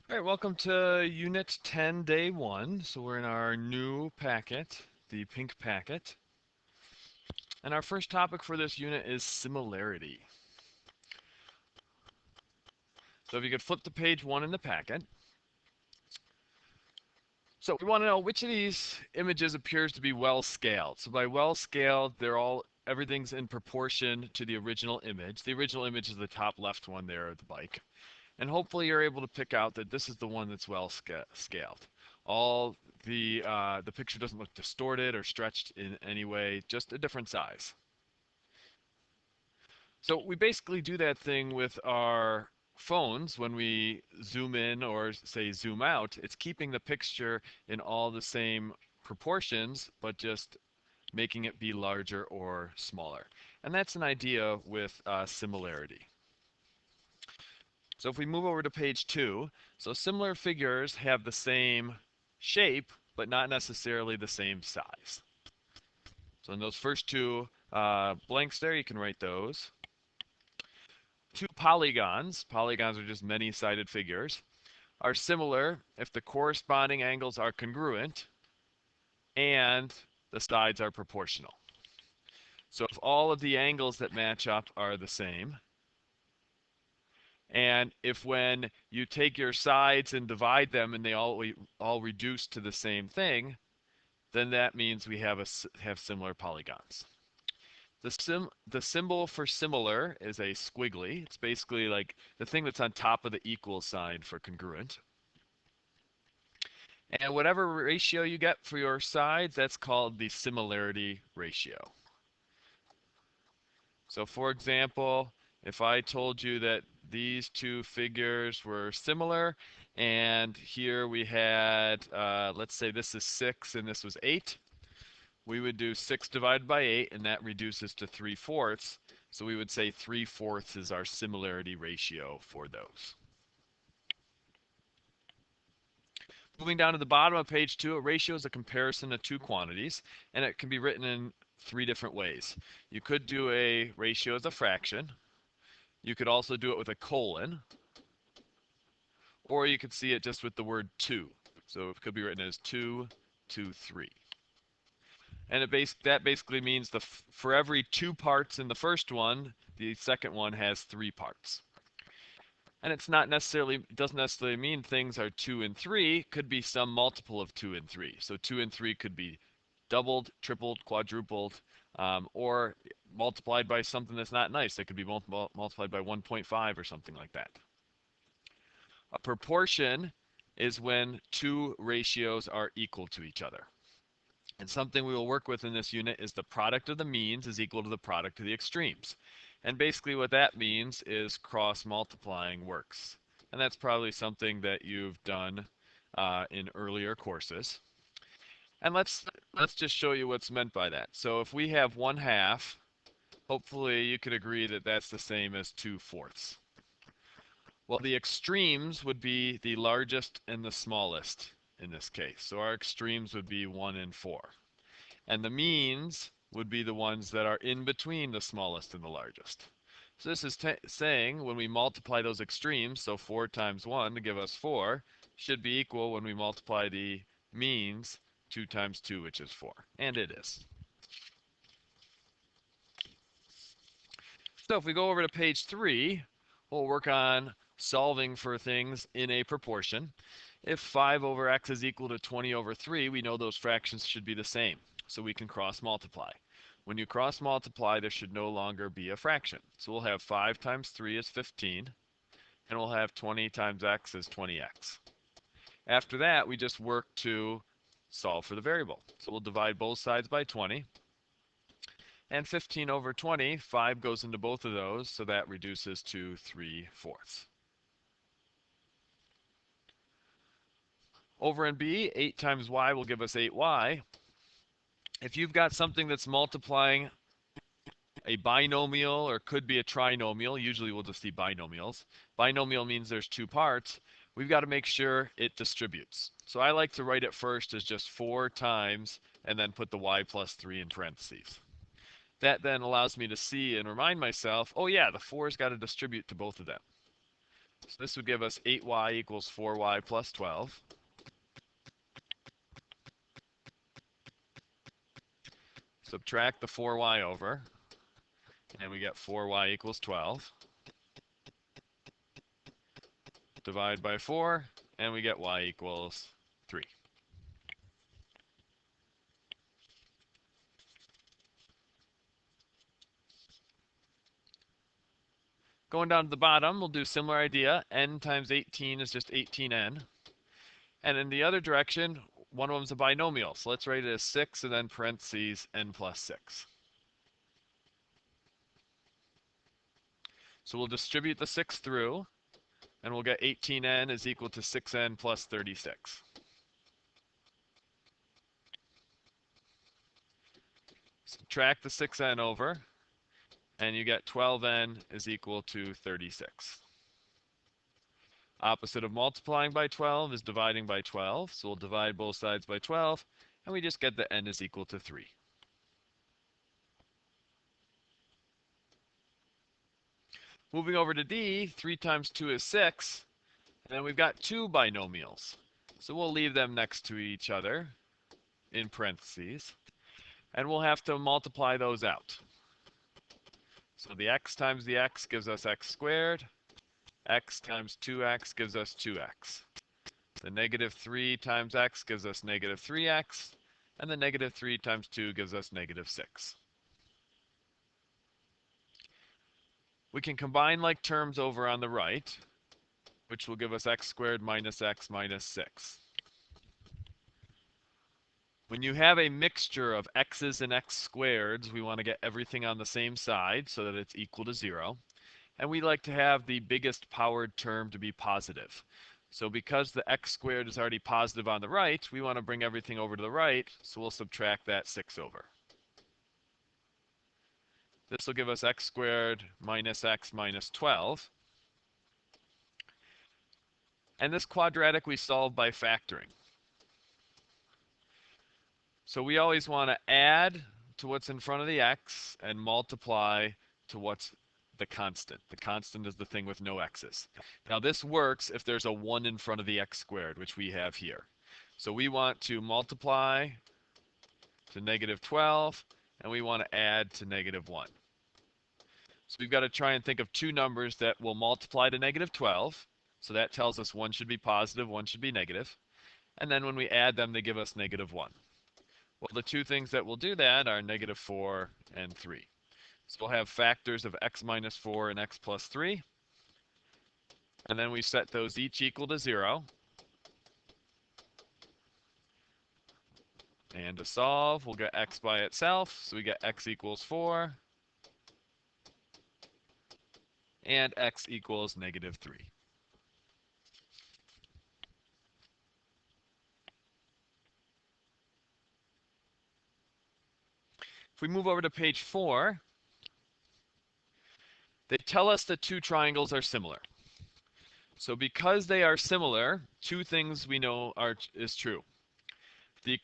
All right, welcome to Unit 10, Day 1. So we're in our new packet, the pink packet. And our first topic for this unit is similarity. So if you could flip to page 1 in the packet. So we want to know which of these images appears to be well scaled. So by well scaled, everything's in proportion to the original image. The original image is the top left one there of the bike. And hopefully you're able to pick out that this is the one that's well scaled. All the picture doesn't look distorted or stretched in any way, just a different size. So we basically do that thing with our phones when we zoom in or say zoom out. It's keeping the picture in all the same proportions, but just making it be larger or smaller. And that's an idea with similarity. So if we move over to page 2, so similar figures have the same shape, but not necessarily the same size. So in those first two blanks there, you can write those. Two polygons are just many-sided figures, are similar if the corresponding angles are congruent and the sides are proportional. So if all of the angles that match up are the same, and if when you take your sides and divide them and they all reduce to the same thing, then that means we have similar polygons. The symbol for similar is a squiggly. It's basically like the thing that's on top of the equal sign for congruent. And whatever ratio you get for your sides, that's called the similarity ratio. So for example, if I told you that these two figures were similar, and here we had, let's say this is 6 and this was 8, we would do 6 divided by 8, and that reduces to 3/4. So we would say 3/4 is our similarity ratio for those. Moving down to the bottom of page 2, a ratio is a comparison of two quantities, and it can be written in 3 different ways. You could do a ratio as a fraction. You could also do it with a colon, or you could see it just with the word 2. So it could be written as 2 to 3. And that basically means for every 2 parts in the first one, the second one has 3 parts. And it doesn't necessarily mean things are 2 and 3, could be some multiple of 2 and 3. So 2 and 3 could be doubled, tripled, quadrupled, or multiplied by something that's not nice. It could be multiplied by 1.5 or something like that. A proportion is when two ratios are equal to each other. And something we will work with in this unit is the product of the means is equal to the product of the extremes. And basically what that means is cross multiplying works. And that's probably something that you've done in earlier courses. And let's just show you what's meant by that. So if we have 1/2, hopefully you could agree that that's the same as 2/4. Well, the extremes would be the largest and the smallest in this case. So our extremes would be 1 and 4. And the means would be the ones that are in between the smallest and the largest. So this is saying when we multiply those extremes, so 4 times 1 to give us 4, should be equal when we multiply the means 2 times 2, which is 4. And it is. So if we go over to page 3, we'll work on solving for things in a proportion. If 5 over x is equal to 20 over 3, we know those fractions should be the same. So we can cross multiply. When you cross multiply, there should no longer be a fraction. So we'll have 5 times 3 is 15, and we'll have 20 times x is 20x. After that, we just work to solve for the variable. So we'll divide both sides by 20. And 15 over 20, 5 goes into both of those, so that reduces to 3/4. Over in B, 8 times y will give us 8y. If you've got something that's multiplying a binomial or could be a trinomial, usually we'll just see binomials. Binomial means there's 2 parts. We've got to make sure it distributes. So I like to write it first as just 4 times and then put the y plus 3 in parentheses. That then allows me to see and remind myself, oh yeah, the 4's got to distribute to both of them. So this would give us 8y equals 4y plus 12. Subtract the 4y over, and we get 4y equals 12. Divide by 4, and we get y equals 3. Going down to the bottom, we'll do similar idea. N times 18 is just 18n. And in the other direction, one of them is a binomial. So let's write it as 6 and then parentheses n plus 6. So we'll distribute the 6 through, and we'll get 18n is equal to 6n plus 36. Subtract the 6n over, and you get 12n is equal to 36. Opposite of multiplying by 12 is dividing by 12, so we'll divide both sides by 12, and we just get that n is equal to 3. Moving over to D, 3 times 2 is 6, and then we've got two binomials. So we'll leave them next to each other in parentheses, and we'll have to multiply those out. So the x times the x gives us x squared, x times 2x gives us 2x. The negative 3 times x gives us negative 3x, and the negative 3 times 2 gives us negative 6. We can combine like terms over on the right, which will give us x squared minus x minus 6. When you have a mixture of x's and x squareds, we want to get everything on the same side so that it's equal to 0. And we like to have the biggest powered term to be positive. So because the x squared is already positive on the right, we want to bring everything over to the right, so we'll subtract that 6 over. This will give us x squared minus x minus 12. And this quadratic we solve by factoring. So we always want to add to what's in front of the x and multiply to what's the constant. The constant is the thing with no x's. Now this works if there's a 1 in front of the x squared, which we have here. So we want to multiply to negative 12, and we want to add to negative 1. So we've got to try and think of two numbers that will multiply to negative 12. So that tells us one should be positive, one should be negative. And then when we add them, they give us negative 1. Well, the two things that will do that are negative 4 and 3. So we'll have factors of x minus 4 and x plus 3. And then we set those each equal to 0. And to solve, we'll get x by itself. So we get x equals 4. And x equals negative 3. If we move over to page 4, they tell us that two triangles are similar. So because they are similar, two things we know is true. The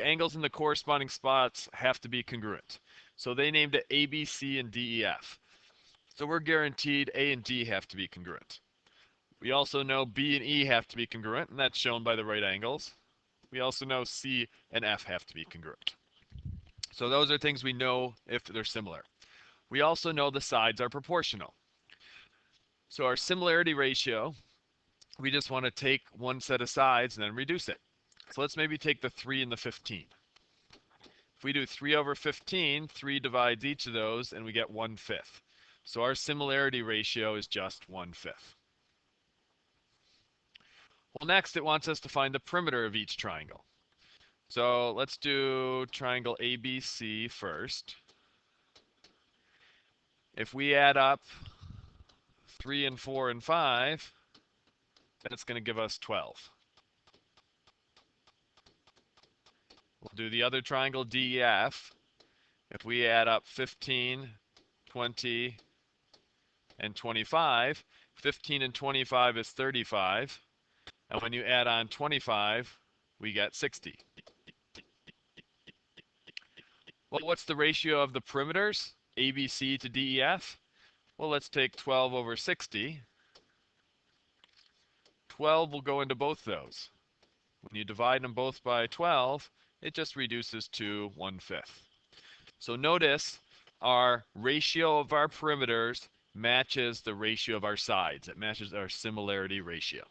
angles in the corresponding spots have to be congruent. So they named it A, B, C, and D, E, F. So we're guaranteed A and D have to be congruent. We also know B and E have to be congruent, and that's shown by the right angles. We also know C and F have to be congruent. So those are things we know if they're similar. We also know the sides are proportional. So our similarity ratio, we just want to take one set of sides and then reduce it. So let's maybe take the 3 and the 15. If we do 3 over 15, 3 divides each of those, and we get 1/5. So our similarity ratio is just 1/5. Well, next it wants us to find the perimeter of each triangle. So let's do triangle ABC first. If we add up 3 and 4 and 5, that's going to give us 12. We'll do the other triangle DEF. If we add up 15, 20, and 25, 15 and 25 is 35. And when you add on 25, we get 60. Well, what's the ratio of the perimeters, ABC to DEF? Well, let's take 12 over 60. 12 will go into both those. When you divide them both by 12, it just reduces to 1/5. So notice our ratio of our perimeters matches the ratio of our sides. It matches our similarity ratio.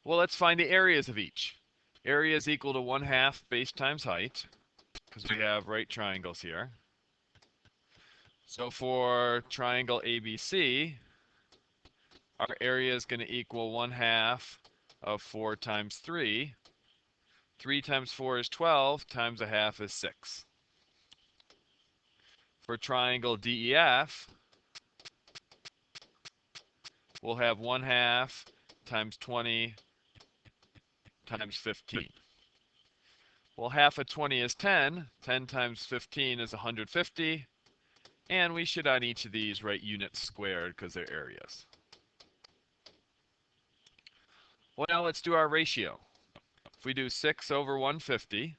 Well, let's find the areas of each. Area is equal to 1/2 base times height, because we have right triangles here. So for triangle ABC, our area is going to equal 1/2 of 4 times 3. 3 times 4 is 12, times 1/2 is 6. For triangle DEF, we'll have 1/2 times 20 times 15. Well, half of 20 is 10. 10 times 15 is 150. And we should on each of these write units squared because they're areas. Well, now let's do our ratio. If we do 6 over 150,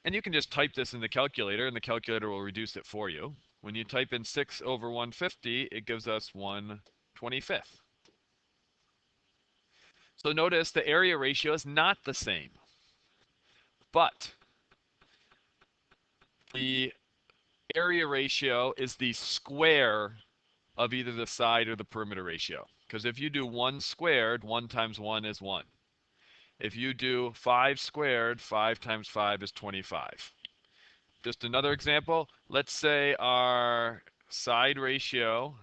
and you can just type this in the calculator, and the calculator will reduce it for you. When you type in 6 over 150, it gives us 1/25. So notice the area ratio is not the same, but the area ratio is the square of either the side or the perimeter ratio. Because if you do 1 squared, 1 times 1 is 1. If you do 5 squared, 5 times 5 is 25. Just another example, let's say our side ratio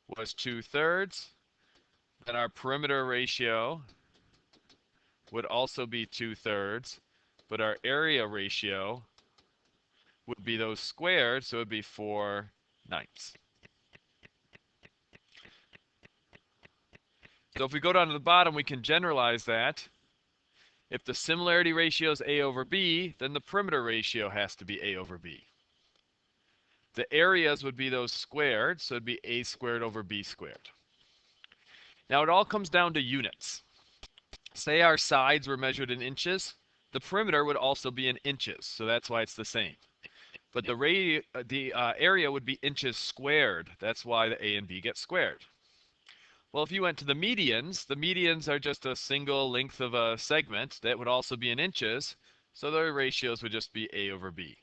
was 2/3, then our perimeter ratio would also be 2/3, but our area ratio would be those squared, so it would be 4/9. So if we go down to the bottom, we can generalize that. If the similarity ratio is A over B, then the perimeter ratio has to be A over B. The areas would be those squared, so it'd be A squared over B squared. Now it all comes down to units. Say our sides were measured in inches, the perimeter would also be in inches, so that's why it's the same. But the area would be inches squared. That's why the A and B get squared. Well, if you went to the medians are just a single length of a segment that would also be in inches, so their ratios would just be A over B.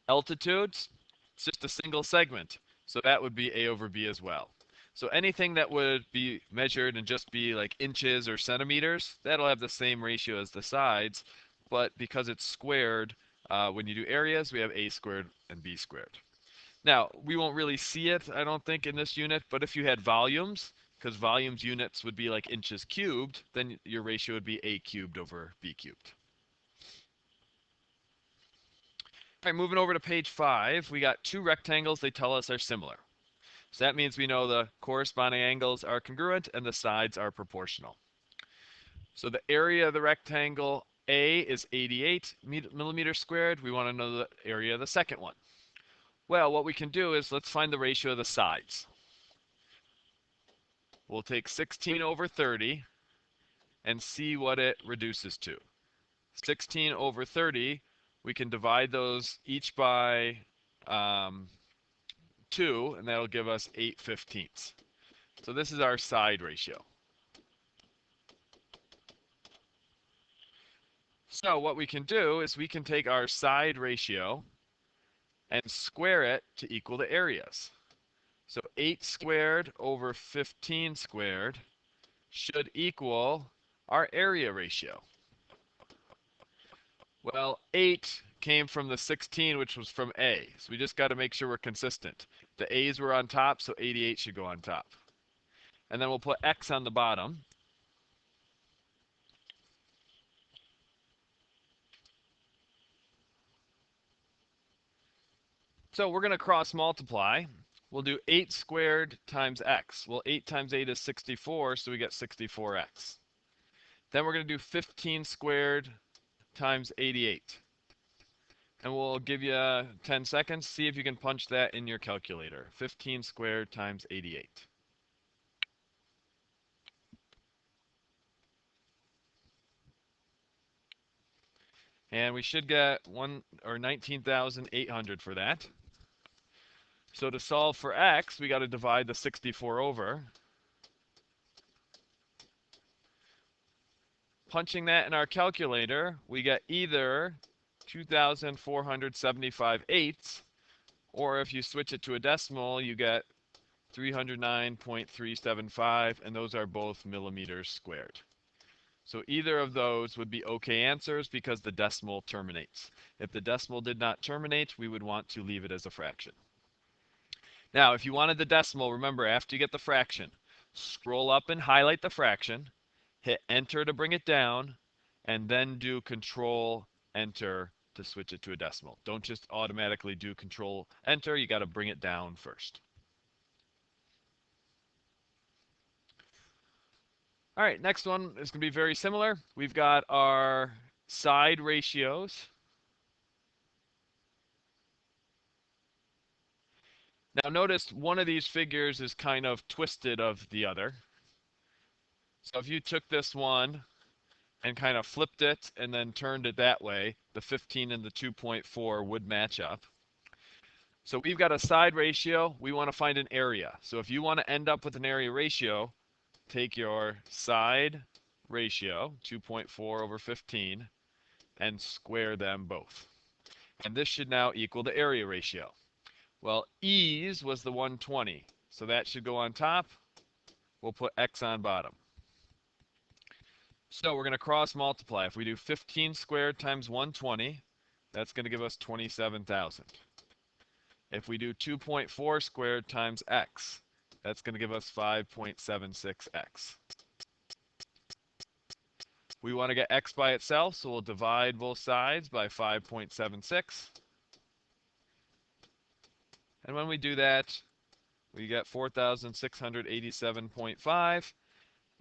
Altitudes, it's just a single segment, so that would be A over B as well. So anything that would be measured and just be like inches or centimeters, that'll have the same ratio as the sides, but because it's squared, when you do areas, we have A squared and B squared. Now, we won't really see it, I don't think, in this unit, but if you had volumes, because volumes units would be like inches cubed, then your ratio would be A cubed over B cubed. All right, moving over to page 5, we got 2 rectangles they tell us are similar. So that means we know the corresponding angles are congruent and the sides are proportional. So the area of the rectangle A is 88 millimeters squared. We want to know the area of the second one. Well, what we can do is let's find the ratio of the sides. We'll take 16 over 30 and see what it reduces to. 16 over 30, we can divide those each by 2, and that'll give us 8/15. So this is our side ratio. So what we can do is we can take our side ratio and square it to equal the areas. So 8 squared over 15 squared should equal our area ratio. Well, 8 came from the 16, which was from A. So we just got to make sure we're consistent. The A's were on top, so 88 should go on top. And then we'll put X on the bottom. So we're going to cross multiply. We'll do 8 squared times X. Well, 8 times 8 is 64, so we get 64X. Then we're going to do 15 squared times 88. And we'll give you 10 seconds. See if you can punch that in your calculator. 15 squared times 88. And we should get 19,800 for that. So to solve for x, we got to divide the 64 over. Punching that in our calculator, we get either 2,475 eighths, or if you switch it to a decimal, you get 309.375, and those are both millimeters squared. So either of those would be okay answers because the decimal terminates. If the decimal did not terminate, we would want to leave it as a fraction. Now, if you wanted the decimal, remember, after you get the fraction, scroll up and highlight the fraction, hit enter to bring it down, and then do control enter to switch it to a decimal. Don't just automatically do control enter, you got to bring it down first. All right, next one is going to be very similar. We've got our side ratios. Now notice one of these figures is kind of twisted of the other. So if you took this one and kind of flipped it and then turned it that way, the 15 and the 2.4 would match up. So we've got a side ratio. We want to find an area. So if you want to end up with an area ratio, take your side ratio, 2.4 over 15, and square them both. And this should now equal the area ratio. Well, ease was the 120, so that should go on top. We'll put x on bottom. So we're going to cross multiply. If we do 15 squared times 120, that's going to give us 27,000. If we do 2.4 squared times x, that's going to give us 5.76x. We want to get x by itself, so we'll divide both sides by 5.76. And when we do that, we get 4,687.5,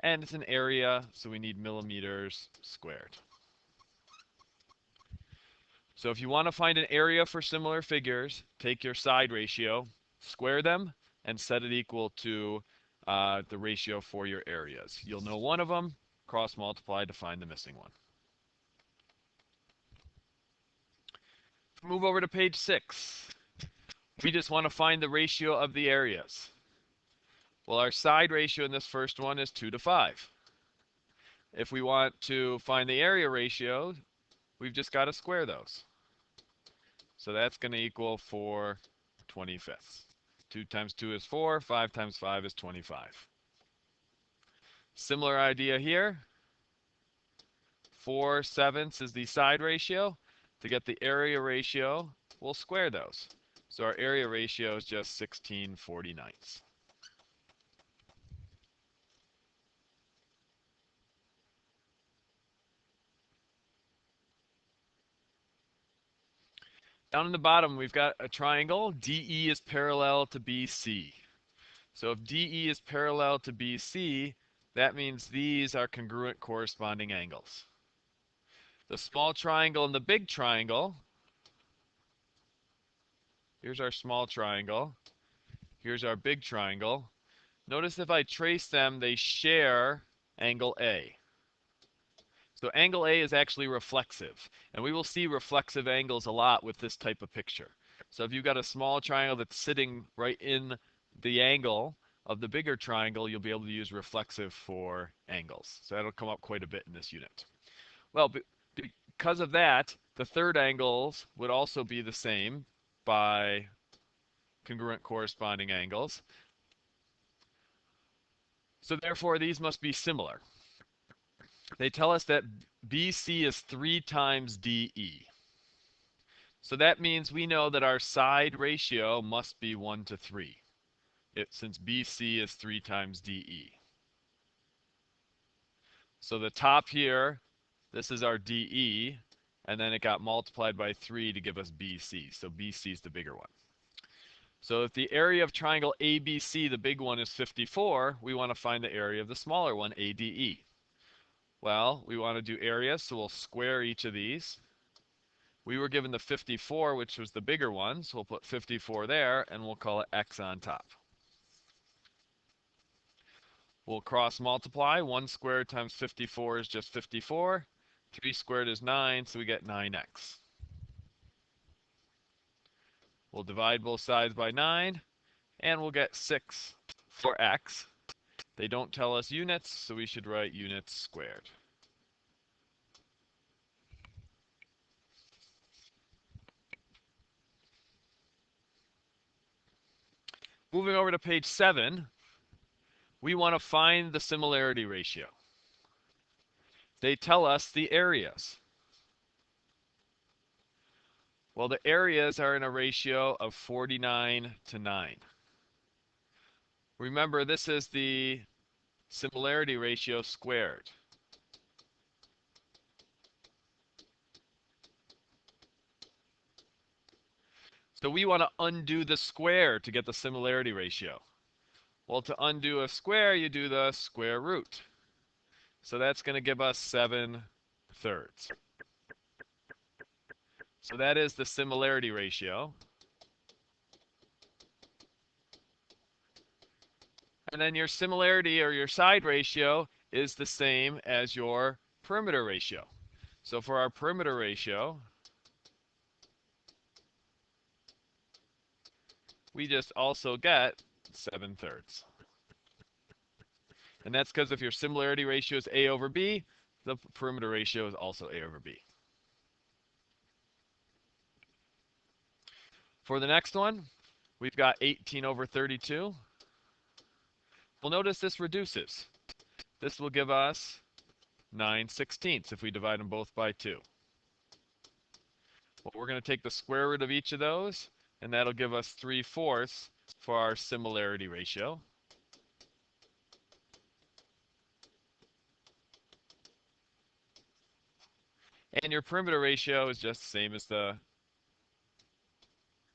and it's an area, so we need millimeters squared. So if you want to find an area for similar figures, take your side ratio, square them, and set it equal to the ratio for your areas. You'll know one of them, cross multiply to find the missing one. Move over to page 6. We just want to find the ratio of the areas. Well, our side ratio in this first one is 2 to 5. If we want to find the area ratio, we've just got to square those. So that's going to equal 4/25. 2 times 2 is 4, 5 times 5 is 25. Similar idea here. 4/7 is the side ratio. To get the area ratio, we'll square those. So our area ratio is just 16/49. Down in the bottom, we've got a triangle. DE is parallel to BC. So if DE is parallel to BC, that means these are congruent corresponding angles. The small triangle and the big triangle, here's our small triangle, here's our big triangle. Notice if I trace them, they share angle A. So angle A is actually reflexive, and we will see reflexive angles a lot with this type of picture. So if you've got a small triangle that's sitting right in the angle of the bigger triangle, you'll be able to use reflexive for angles. So that'll come up quite a bit in this unit. Well, because of that, the third angles would also be the same by congruent corresponding angles. So therefore, these must be similar. They tell us that BC is 3 times DE. So that means we know that our side ratio must be 1 to 3, since BC is 3 times DE. So the top here, this is our DE, and then it got multiplied by 3 to give us BC. So BC is the bigger one. So if the area of triangle ABC, the big one, is 54, we want to find the area of the smaller one, ADE. Well, we want to do area, so we'll square each of these. We were given the 54, which was the bigger one, so we'll put 54 there, and we'll call it x on top. We'll cross multiply. 1 squared times 54 is just 54. 3 squared is 9, so we get 9x. We'll divide both sides by 9, and we'll get 6 for x. They don't tell us units, so we should write units squared. Moving over to page 7, we want to find the similarity ratio. They tell us the areas. Well, the areas are in a ratio of 49 to 9. Remember, this is the similarity ratio squared. So we want to undo the square to get the similarity ratio. Well, to undo a square, you do the square root. So that's going to give us 7/3. So that is the similarity ratio. And then your similarity or your side ratio is the same as your perimeter ratio. So for our perimeter ratio, we just also get 7/3. And that's because if your similarity ratio is A over B, the perimeter ratio is also A over B. For the next one, we've got 18 over 32. Well, notice this reduces. This will give us 9/16 if we divide them both by 2. Well, we're going to take the square root of each of those, and that'll give us 3/4 for our similarity ratio. And your perimeter ratio is just the same as the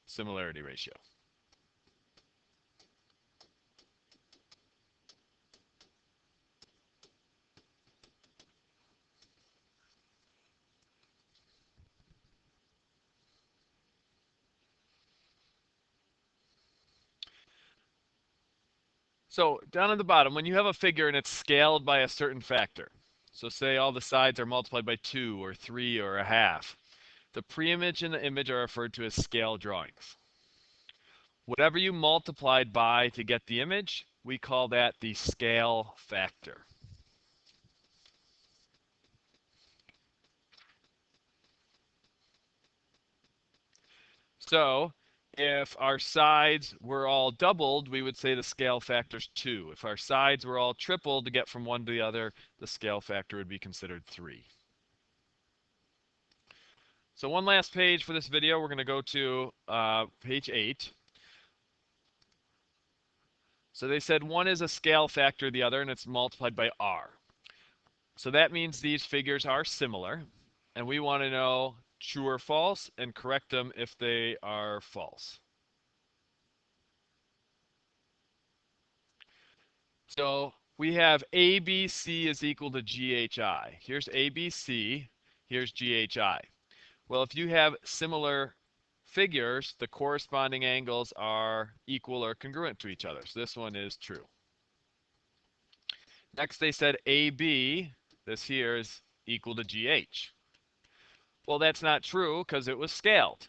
similarity ratio. So down at the bottom, when you have a figure and it's scaled by a certain factor, so say all the sides are multiplied by 2 or 3 or a half, the preimage and the image are referred to as scale drawings. Whatever you multiplied by to get the image, we call that the scale factor. So if our sides were all doubled, we would say the scale factor is 2. If our sides were all tripled to get from one to the other, the scale factor would be considered 3. So one last page for this video, we're going to go to page 8. So they said one is a scale factor of the other, and it's multiplied by r. So that means these figures are similar, and we want to know true or false and correct them if they are false. So we have ABC is equal to GHI. Here's ABC, here's GHI. Well, if you have similar figures, the corresponding angles are equal or congruent to each other. So this one is true. Next, they said AB, this here is equal to GH. Well, that's not true because it was scaled.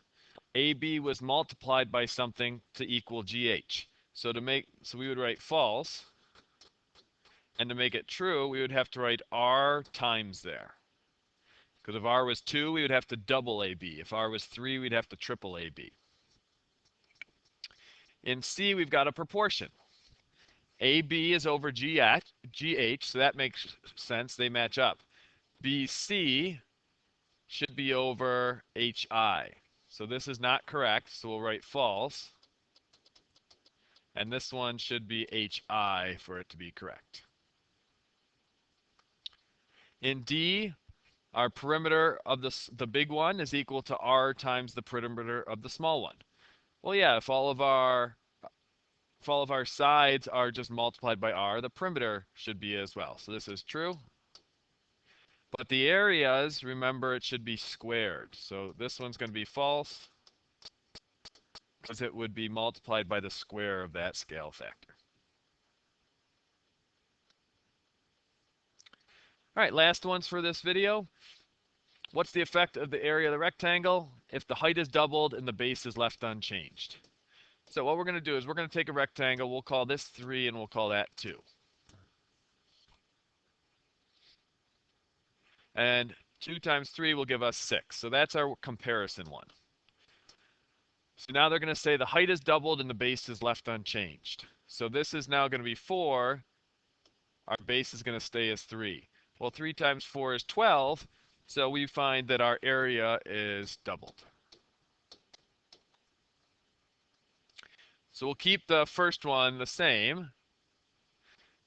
AB was multiplied by something to equal GH. So we would write false. And to make it true, we would have to write R times there. Because if R was 2, we would have to double AB. If R was 3, we'd have to triple AB. In C, we've got a proportion. AB is over GH, so that makes sense. They match up. BC should be over HI. So this is not correct, so we'll write false. And this one should be HI for it to be correct. In D, our perimeter of the big one is equal to R times the perimeter of the small one. Well, yeah, if all of our sides are just multiplied by R, the perimeter should be as well. So this is true. But the areas, remember, it should be squared. So this one's going to be false because it would be multiplied by the square of that scale factor. All right, last ones for this video. what's the effect of the area of the rectangle if the height is doubled and the base is left unchanged? So what we're going to do is we're going to take a rectangle. We'll call this 3 and we'll call that 2. And 2 times 3 will give us 6. So that's our comparison one. So now they're going to say the height is doubled and the base is left unchanged. So this is now going to be 4. Our base is going to stay as 3. Well, 3 times 4 is 12. So we find that our area is doubled. So we'll keep the first one the same.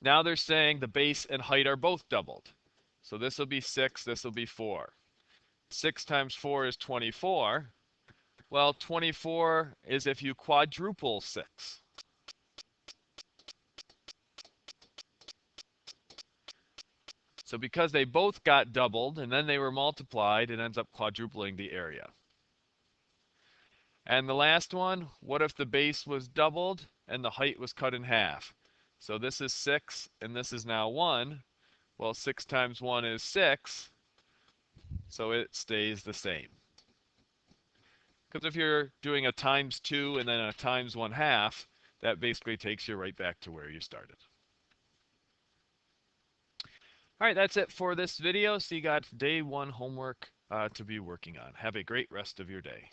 Now they're saying the base and height are both doubled. So this will be 6, this will be 4. 6 times 4 is 24. Well, 24 is if you quadruple 6. So because they both got doubled and then they were multiplied, it ends up quadrupling the area. And the last one, what if the base was doubled and the height was cut in half? So this is 6 and this is now 1. Well, 6 times 1 is 6, so it stays the same. Because if you're doing a times 2 and then a times 1/2, that basically takes you right back to where you started. All right, that's it for this video. So you got day 1 homework to be working on. Have a great rest of your day.